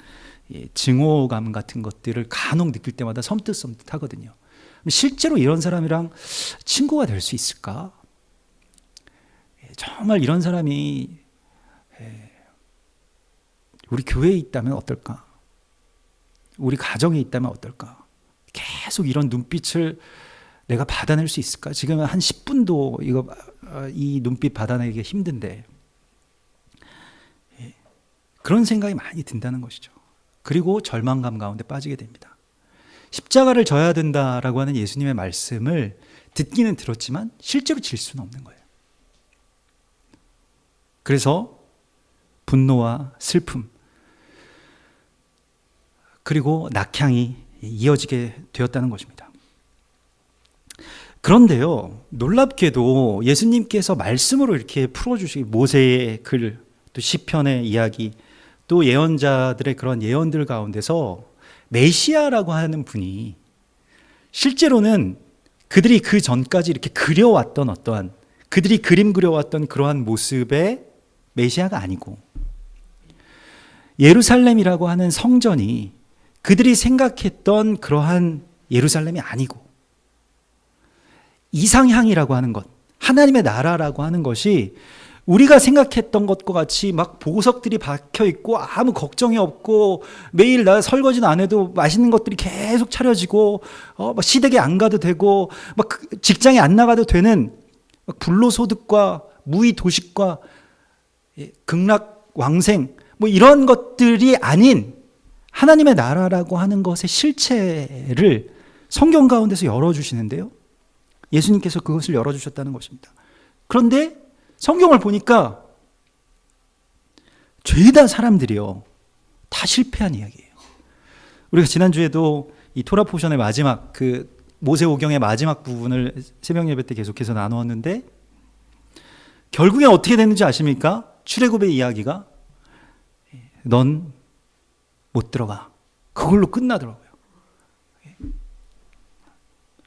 증오감 같은 것들을 간혹 느낄 때마다 섬뜩하거든요. 실제로 이런 사람이랑 친구가 될 수 있을까? 정말 이런 사람이 우리 교회에 있다면 어떨까? 우리 가정에 있다면 어떨까? 계속 이런 눈빛을 내가 받아낼 수 있을까? 지금 한 10분도 이 눈빛 받아내기가 힘든데, 그런 생각이 많이 든다는 것이죠. 그리고 절망감 가운데 빠지게 됩니다. 십자가를 져야 된다라고 하는 예수님의 말씀을 듣기는 들었지만 실제로 질 수는 없는 거예요. 그래서 분노와 슬픔, 그리고 낙향이 이어지게 되었다는 것입니다. 그런데요, 놀랍게도 예수님께서 말씀으로 이렇게 풀어주시기, 모세의 글, 또 시편의 이야기, 또 예언자들의 그런 예언들 가운데서 메시아라고 하는 분이 실제로는 그들이 그 전까지 이렇게 그려왔던 어떠한, 그들이 그림 그려왔던 그러한 모습의 메시아가 아니고, 예루살렘이라고 하는 성전이 그들이 생각했던 그러한 예루살렘이 아니고, 이상향이라고 하는 것, 하나님의 나라라고 하는 것이 우리가 생각했던 것과 같이 막 보석들이 박혀 있고 아무 걱정이 없고 매일 나 설거지는 안 해도 맛있는 것들이 계속 차려지고 막 시댁에 안 가도 되고 막 직장에 안 나가도 되는 불로소득과 무의 도식과 극락왕생 뭐 이런 것들이 아닌 하나님의 나라라고 하는 것의 실체를 성경 가운데서 열어주시는데요, 예수님께서 그것을 열어주셨다는 것입니다. 그런데 성경을 보니까 죄다 사람들이요, 다 실패한 이야기예요. 우리가 지난주에도 이 토라 포션의 마지막, 그 모세오경의 마지막 부분을 새벽 예배 때 계속해서 나누었는데, 결국엔 어떻게 됐는지 아십니까? 출애굽의 이야기가 넌 못 들어가, 그걸로 끝나더라고요.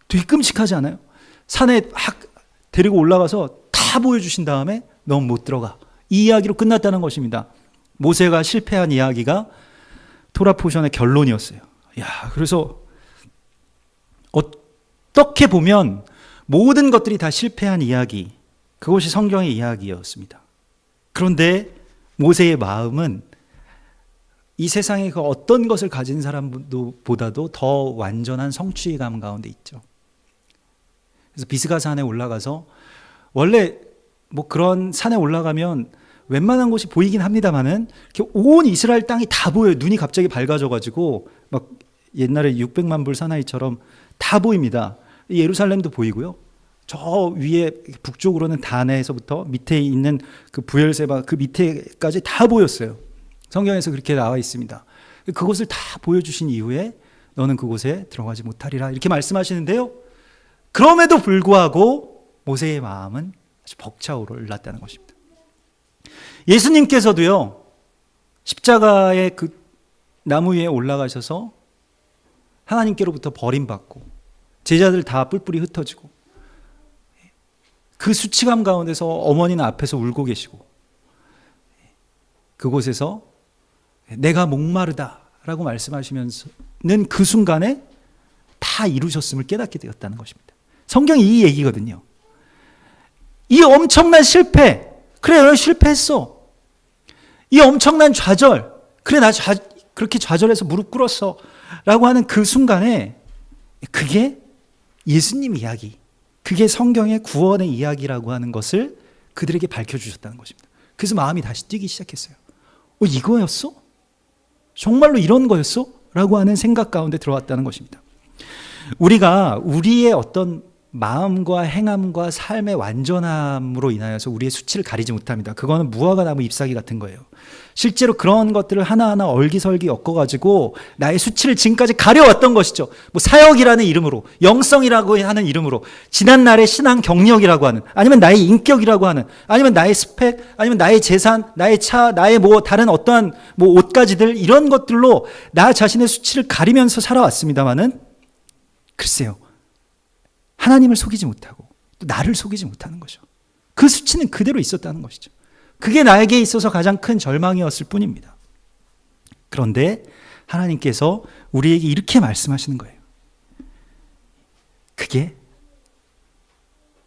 되게 끔찍하지 않아요? 산에 데리고 올라가서 다 보여주신 다음에 넌 못 들어가, 이 이야기로 끝났다는 것입니다. 모세가 실패한 이야기가 토라 포션의 결론이었어요. 그래서 어떻게 보면 모든 것들이 다 실패한 이야기, 그것이 성경의 이야기였습니다. 그런데 모세의 마음은 이 세상에 그 어떤 것을 가진 사람보다도 더 완전한 성취감 가운데 있죠. 그래서 비스가 산에 올라가서, 원래 뭐 그런 산에 올라가면 웬만한 곳이 보이긴 합니다만은 이렇게 온 이스라엘 땅이 다 보여요. 눈이 갑자기 밝아져가지고 막 옛날에 600만 불 사나이처럼 다 보입니다. 예루살렘도 보이고요. 저 위에 북쪽으로는 단에서부터 밑에 있는 그 부엘세바 그 밑에까지 다 보였어요. 성경에서 그렇게 나와 있습니다. 그것을 다 보여주신 이후에 너는 그곳에 들어가지 못하리라, 이렇게 말씀하시는데요, 그럼에도 불구하고 모세의 마음은 아주 벅차오르났다는 것입니다. 예수님께서도요, 십자가의 그 나무 위에 올라가셔서 하나님께로부터 버림받고 제자들 다 뿔뿔이 흩어지고 그 수치감 가운데서 어머니는 앞에서 울고 계시고, 그곳에서 내가 목마르다라고 말씀하시면서는 그 순간에 다 이루셨음을 깨닫게 되었다는 것입니다. 성경이 이 얘기거든요. 이 엄청난 실패, 그래 너 실패했어. 이 엄청난 좌절, 그래 나 그렇게 좌절해서 무릎 꿇었어 라고 하는 그 순간에 그게 예수님 이야기, 그게 성경의 구원의 이야기라고 하는 것을 그들에게 밝혀주셨다는 것입니다. 그래서 마음이 다시 뛰기 시작했어요. 이거였어? 정말로 이런 거였어? 라고 하는 생각 가운데 들어왔다는 것입니다. 우리가 우리의 어떤 마음과 행함과 삶의 완전함으로 인하여서 우리의 수치를 가리지 못합니다. 그거는 무화과 나무 잎사귀 같은 거예요. 실제로 그런 것들을 하나하나 얼기설기 엮어가지고 나의 수치를 지금까지 가려왔던 것이죠. 뭐 사역이라는 이름으로, 영성이라고 하는 이름으로, 지난날의 신앙 경력이라고 하는, 아니면 나의 인격이라고 하는, 아니면 나의 스펙, 아니면 나의 재산, 나의 차, 나의 뭐 다른 어떠한 뭐 옷가지들, 이런 것들로 나 자신의 수치를 가리면서 살아왔습니다만은, 글쎄요, 하나님을 속이지 못하고 또 나를 속이지 못하는 거죠. 그 수치는 그대로 있었다는 것이죠. 그게 나에게 있어서 가장 큰 절망이었을 뿐입니다. 그런데 하나님께서 우리에게 이렇게 말씀하시는 거예요. 그게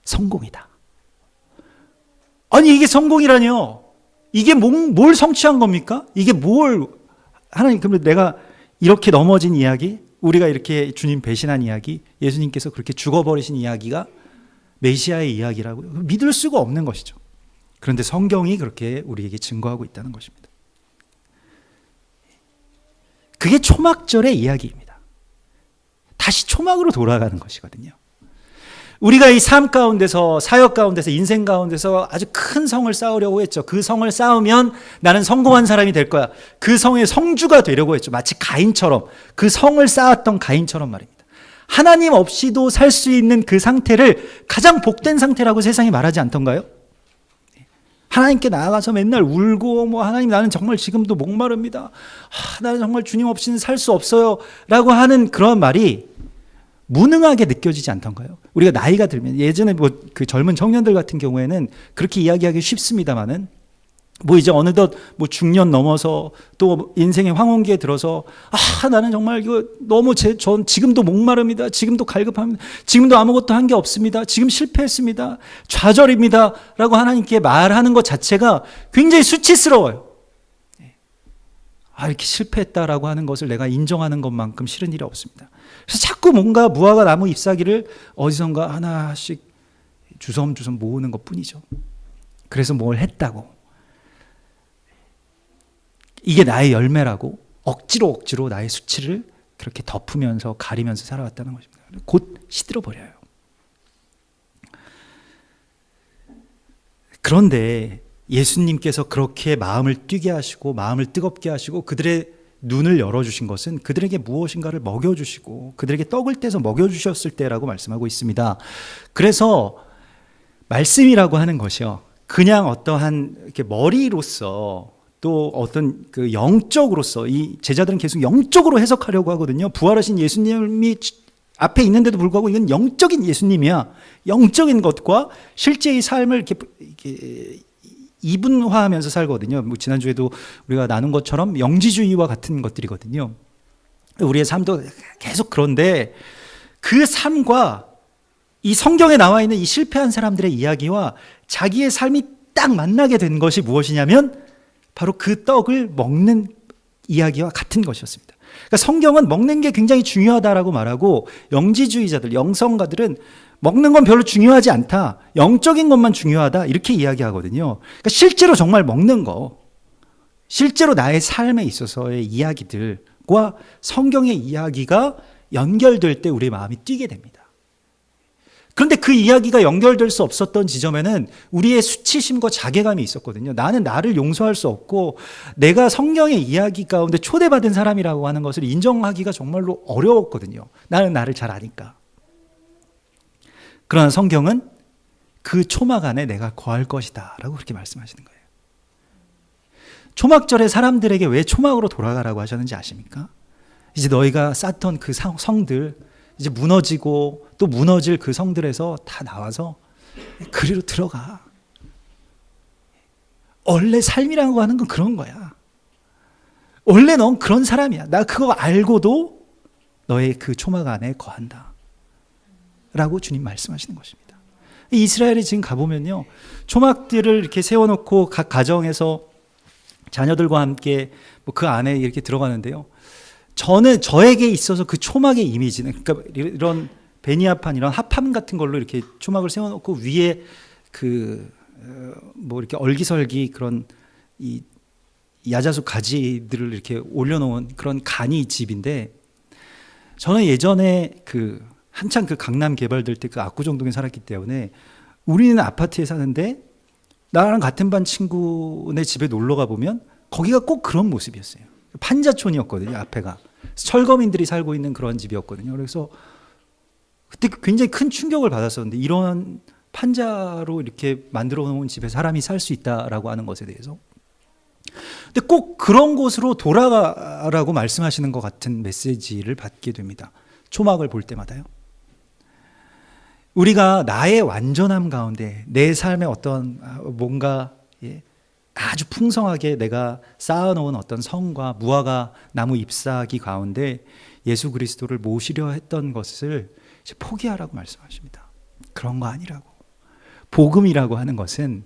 성공이다. 아니 이게 성공이라뇨? 이게 뭘 성취한 겁니까? 이게 뭘, 하나님, 그러면 내가 이렇게 넘어진 이야기, 우리가 이렇게 주님 배신한 이야기, 예수님께서 그렇게 죽어버리신 이야기가 메시아의 이야기라고요? 믿을 수가 없는 것이죠. 그런데 성경이 그렇게 우리에게 증거하고 있다는 것입니다. 그게 초막절의 이야기입니다. 다시 초막으로 돌아가는 것이거든요. 우리가 이 삶 가운데서, 사역 가운데서, 인생 가운데서 아주 큰 성을 쌓으려고 했죠. 그 성을 쌓으면 나는 성공한 사람이 될 거야. 그 성의 성주가 되려고 했죠. 마치 가인처럼, 그 성을 쌓았던 가인처럼 말입니다. 하나님 없이도 살 수 있는 그 상태를 가장 복된 상태라고 세상이 말하지 않던가요? 하나님께 나아가서 맨날 울고, 하나님 나는 정말 지금도 목마릅니다. 나는 정말 주님 없이는 살 수 없어요. 라고 하는 그런 말이 무능하게 느껴지지 않던가요? 우리가 나이가 들면, 예전에 그 젊은 청년들 같은 경우에는 그렇게 이야기하기 쉽습니다만은, 이제 어느덧 중년 넘어서 또 인생의 황혼기에 들어서, 나는 정말 이거 너무 전 지금도 목마릅니다. 지금도 갈급합니다. 지금도 아무것도 한 게 없습니다. 지금 실패했습니다. 좌절입니다. 라고 하나님께 말하는 것 자체가 굉장히 수치스러워요. 이렇게 실패했다라고 하는 것을 내가 인정하는 것만큼 싫은 일이 없습니다. 그래서 자꾸 뭔가 무화과 나무 잎사귀를 어디선가 하나씩 주섬주섬 모으는 것 뿐이죠. 그래서 뭘 했다고, 이게 나의 열매라고 억지로 나의 수치를 그렇게 덮으면서 가리면서 살아왔다는 것입니다. 곧 시들어버려요. 그런데 예수님께서 그렇게 마음을 뛰게 하시고 마음을 뜨겁게 하시고 그들의 눈을 열어주신 것은 그들에게 무엇인가를 먹여주시고 그들에게 떡을 떼서 먹여주셨을 때라고 말씀하고 있습니다. 그래서 말씀이라고 하는 것이요, 그냥 어떠한 이렇게 머리로서 또 어떤 그 영적으로서, 이 제자들은 계속 영적으로 해석하려고 하거든요. 부활하신 예수님이 앞에 있는데도 불구하고 이건 영적인 예수님이야. 영적인 것과 실제의 삶을 이렇게 이분화하면서 살거든요. 지난주에도 우리가 나눈 것처럼 영지주의와 같은 것들이거든요. 우리의 삶도 계속 그런데 그 삶과 이 성경에 나와 있는 이 실패한 사람들의 이야기와 자기의 삶이 딱 만나게 된 것이 무엇이냐면 바로 그 떡을 먹는 이야기와 같은 것이었습니다. 그러니까 성경은 먹는 게 굉장히 중요하다라고 말하고, 영지주의자들, 영성가들은 먹는 건 별로 중요하지 않다, 영적인 것만 중요하다, 이렇게 이야기하거든요. 그러니까 실제로 정말 먹는 거, 실제로 나의 삶에 있어서의 이야기들과 성경의 이야기가 연결될 때 우리의 마음이 뛰게 됩니다. 그런데 그 이야기가 연결될 수 없었던 지점에는 우리의 수치심과 자괴감이 있었거든요. 나는 나를 용서할 수 없고 내가 성경의 이야기 가운데 초대받은 사람이라고 하는 것을 인정하기가 정말로 어려웠거든요. 나는 나를 잘 아니까. 그러나 성경은 그 초막 안에 내가 거할 것이다 라고 그렇게 말씀하시는 거예요. 초막절에 사람들에게 왜 초막으로 돌아가라고 하셨는지 아십니까? 이제 너희가 쌓던 그 성들, 이제 무너지고 또 무너질 그 성들에서 다 나와서 그리로 들어가. 원래 삶이라고 하는 건 그런 거야. 원래 넌 그런 사람이야. 나 그거 알고도 너의 그 초막 안에 거한다 라고 주님 말씀하시는 것입니다. 이스라엘이 지금 가보면요, 초막들을 이렇게 세워놓고 각 가정에서 자녀들과 함께 그 안에 이렇게 들어가는데요, 저에게 있어서 그 초막의 이미지는, 그러니까 이런 베니아판, 이런 합판 같은 걸로 이렇게 초막을 세워놓고 위에 이렇게 얼기설기 그런 이 야자수 가지들을 이렇게 올려놓은 그런 간이 집인데, 저는 예전에 한창 강남 개발될 때 압구정동에 살았기 때문에 우리는 아파트에 사는데 나랑 같은 반 친구네 집에 놀러 가보면 거기가 꼭 그런 모습이었어요. 판자촌이었거든요. 앞에가 철거민들이 살고 있는 그런 집이었거든요. 그래서 그때 굉장히 큰 충격을 받았었는데, 이런 판자로 이렇게 만들어 놓은 집에 사람이 살 수 있다라고 하는 것에 대해서. 근데 꼭 그런 곳으로 돌아가라고 말씀하시는 것 같은 메시지를 받게 됩니다. 초막을 볼 때마다요. 우리가 나의 완전함 가운데 내 삶의 어떤 뭔가 아주 풍성하게 내가 쌓아놓은 어떤 성과 무화과 나무 잎사귀 가운데 예수 그리스도를 모시려 했던 것을 이제 포기하라고 말씀하십니다. 그런 거 아니라고. 복음이라고 하는 것은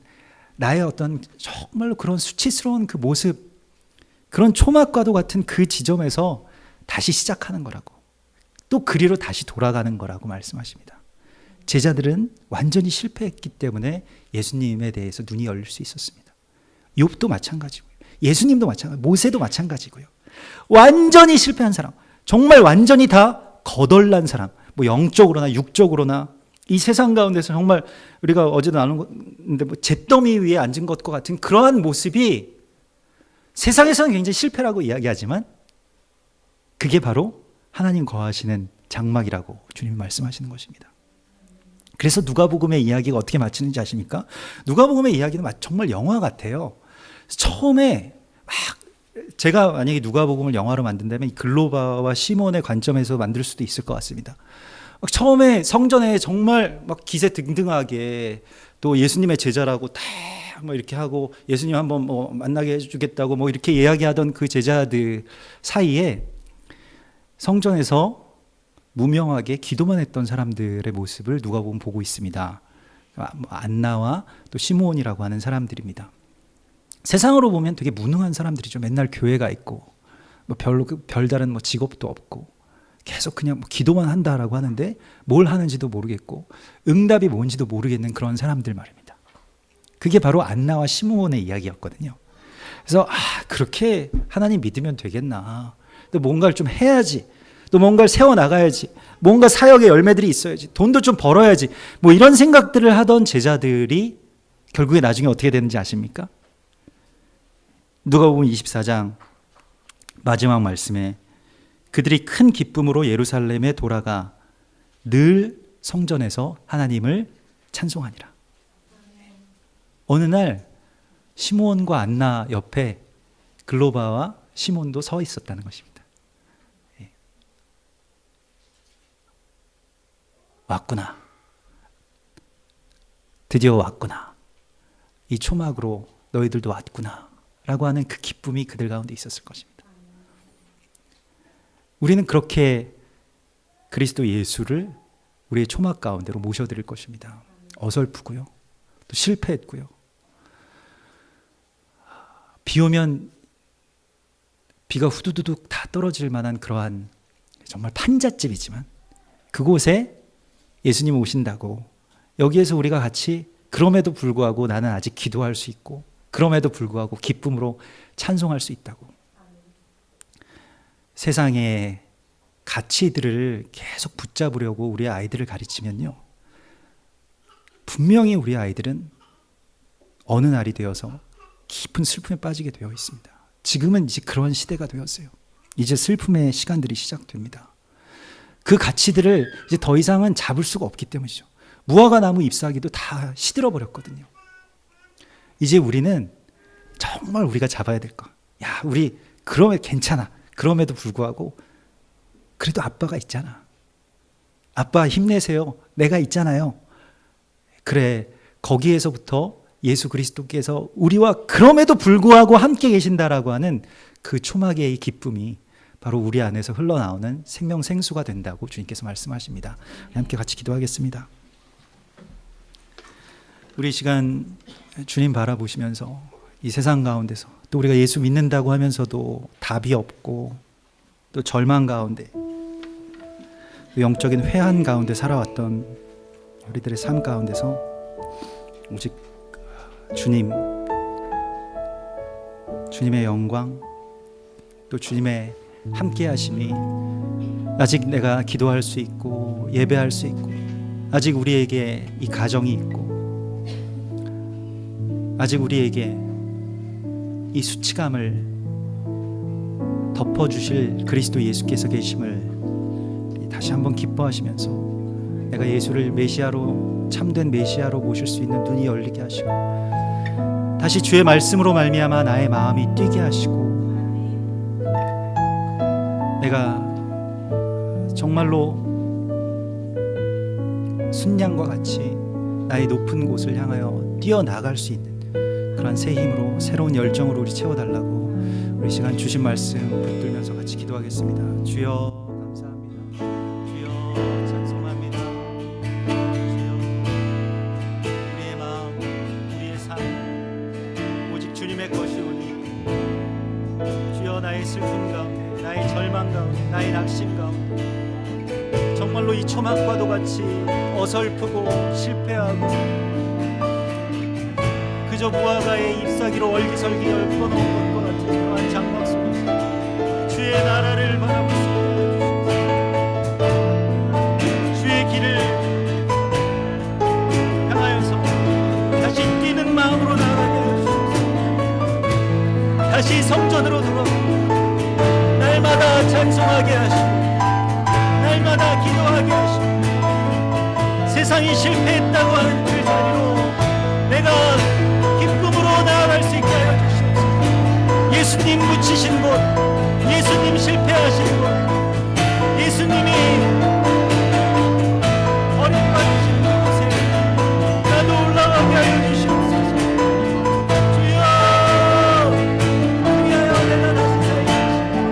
나의 어떤 정말로 그런 수치스러운 그 모습, 그런 초막과도 같은 그 지점에서 다시 시작하는 거라고, 또 그리로 다시 돌아가는 거라고 말씀하십니다. 제자들은 완전히 실패했기 때문에 예수님에 대해서 눈이 열릴 수 있었습니다. 욥도 마찬가지고요, 예수님도 마찬가지고, 모세도 마찬가지고요. 완전히 실패한 사람, 정말 완전히 다 거덜난 사람, 뭐 영적으로나 육적으로나 이 세상 가운데서 정말 우리가 어제도 나눈 건데 뭐 잿더미 위에 앉은 것과 같은 그러한 모습이 세상에서는 굉장히 실패라고 이야기하지만 그게 바로 하나님 거하시는 장막이라고 주님이 말씀하시는 것입니다. 그래서 누가복음의 이야기가 어떻게 마치는지 아십니까? 누가복음의 이야기는 정말 영화 같아요. 처음에 막 제가 만약에 누가복음을 영화로 만든다면 글로바와 시몬의 관점에서 만들 수도 있을 것 같습니다. 처음에 성전에 정말 막 기세등등하게 또 예수님의 제자라고 다 뭐 이렇게 하고 예수님 한번 뭐 만나게 해주겠다고 뭐 이렇게 이야기하던 그 제자들 사이에 성전에서 무명하게 기도만 했던 사람들의 모습을 누가복음 보고 있습니다. 안나와 또 시므온이라고 하는 사람들입니다. 세상으로 보면 되게 무능한 사람들이죠. 맨날 교회가 있고 뭐 별다른 뭐 직업도 없고 계속 그냥 뭐 기도만 한다라고 하는데 뭘 하는지도 모르겠고 응답이 뭔지도 모르겠는 그런 사람들 말입니다. 그게 바로 안나와 시므온의 이야기였거든요. 그래서 그렇게 하나님 믿으면 되겠나, 또 뭔가를 좀 해야지, 또 뭔가를 세워나가야지, 뭔가 사역의 열매들이 있어야지, 돈도 좀 벌어야지, 뭐 이런 생각들을 하던 제자들이 결국에 나중에 어떻게 되는지 아십니까? 누가복음 24장 마지막 말씀에 그들이 큰 기쁨으로 예루살렘에 돌아가 늘 성전에서 하나님을 찬송하니라. 어느 날 시므온과 안나 옆에 글로바와 시몬도 서 있었다는 것입니다. 왔구나. 드디어 왔구나. 이 초막으로 너희들도 왔구나. 라고 하는 그 기쁨이 그들 가운데 있었을 것입니다. 우리는 그렇게 그리스도 예수를 우리의 초막 가운데로 모셔드릴 것입니다. 어설프고요, 또 실패했고요, 비 오면 비가 후두두둑 다 떨어질 만한 그러한 정말 판잣집이지만 그곳에 예수님 오신다고, 여기에서 우리가 같이 그럼에도 불구하고 나는 아직 기도할 수 있고 그럼에도 불구하고 기쁨으로 찬송할 수 있다고. 세상의 가치들을 계속 붙잡으려고 우리 아이들을 가르치면요, 분명히 우리 아이들은 어느 날이 되어서 깊은 슬픔에 빠지게 되어 있습니다. 지금은 이제 그런 시대가 되었어요. 이제 슬픔의 시간들이 시작됩니다. 그 가치들을 이제 더 이상은 잡을 수가 없기 때문이죠. 무화과 나무 잎사귀도 다 시들어 버렸거든요. 이제 우리는 정말 우리가 잡아야 될 거, 야, 우리 그러면 괜찮아, 그럼에도 불구하고 그래도 아빠가 있잖아, 아빠 힘내세요, 내가 있잖아요. 그래, 거기에서부터 예수 그리스도께서 우리와 그럼에도 불구하고 함께 계신다라고 하는 그 초막의 이 기쁨이 바로 우리 안에서 흘러나오는 생명생수가 된다고 주님께서 말씀하십니다. 함께 같이 기도하겠습니다. 우리 시간 주님 바라보시면서 이 세상 가운데서 또 우리가 예수 믿는다고 하면서도 답이 없고 또 절망 가운데 또 영적인 회한 가운데 살아왔던 우리들의 삶 가운데서 오직 주님의 영광, 또 주님의 함께 하심이 아직 내가 기도할 수 있고 예배할 수 있고 아직 우리에게 이 가정이 있고 아직 우리에게 이 수치감을 덮어주실 그리스도 예수께서 계심을 다시 한번 기뻐하시면서 내가 예수를 메시아로, 참된 메시아로 모실 수 있는 눈이 열리게 하시고 다시 주의 말씀으로 말미암아 나의 마음이 뛰게 하시고 내가 정말로 순양과 같이 나의 높은 곳을 향하여 뛰어나갈 수 있는 그런 새 힘으로, 새로운 열정으로 우리 채워달라고 우리 시간 주신 말씀 붙들면서 같이 기도하겠습니다. 주여 감사합니다. 주여 찬송합니다. 주여 우리의 마음, 우리의 삶 절망 가운데, 나의 낙심 가운데 정말로 이 초막과도 같이 어설프고 실패하고 그저 무화과의 잎사귀로 얼기설기 엮어놓은 것과 같은 그러한 장막 속에서 주의 나라를 바라볼 수 있게 해주시옵소서. 주의 길을 향하여서 다시 뛰는 마음으로 나아가게 하시옵소서. 다시 성전으로 돌아가 날마다 찬송하게 하시고 날마다 기도하게 하시고 세상이 실패했다고 하는 그 자리로 내가 기쁨으로 나아갈 수 있게 하여 주시옵소서. 예수님 묻히신 곳, 예수님 실패하신 곳, 예수님이 버림받으신 곳에 나도 올라가게 하여 주시옵소서. 주여, 그리하여 내가 다시 살게 하시고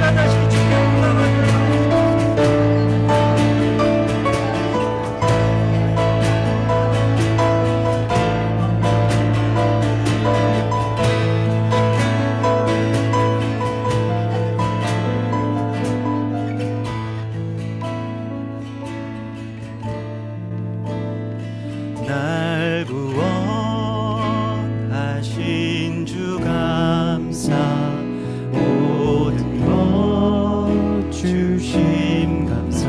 내가 다시 주께 올라가게 하여 날 구원하신 주 감사 모든 것 주심 감사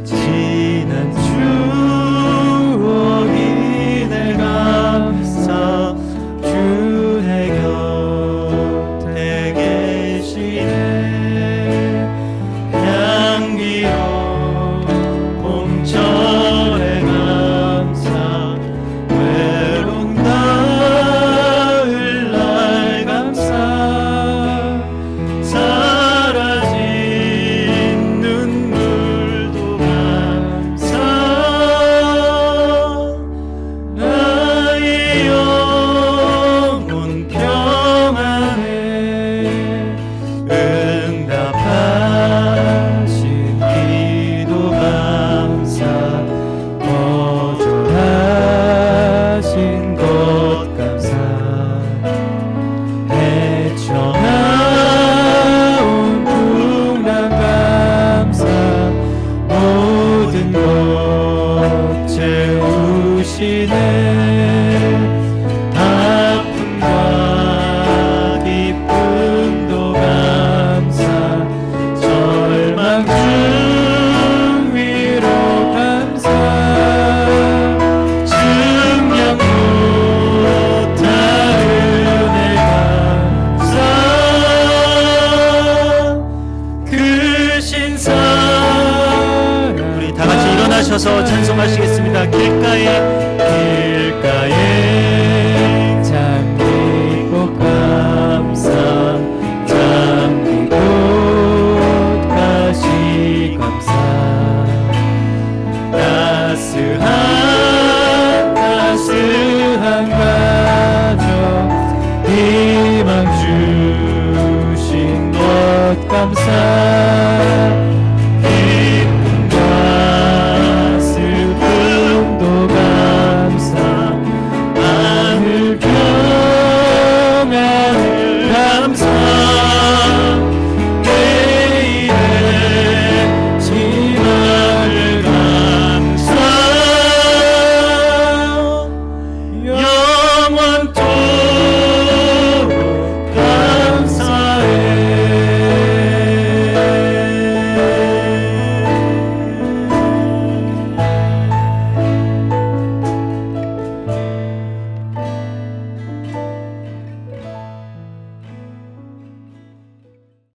지난 추억이 내 감사 주 내 곁에 계시네 향기로운 봄철의 감사 외로운 가을 날 감사 사라진 눈물도 감사 나의 영혼 평안에 응답하신 기도 감사 거절하신 것 감사 헤쳐나온 풍랑 감사 모든 것 채우시네 아픔과 기쁨도 감사 절망 중 위로 감사 증명 못할 은혜 감사 그 신사랑 우리 다같이 일어나셔서 찬송하시겠습니다. 길가에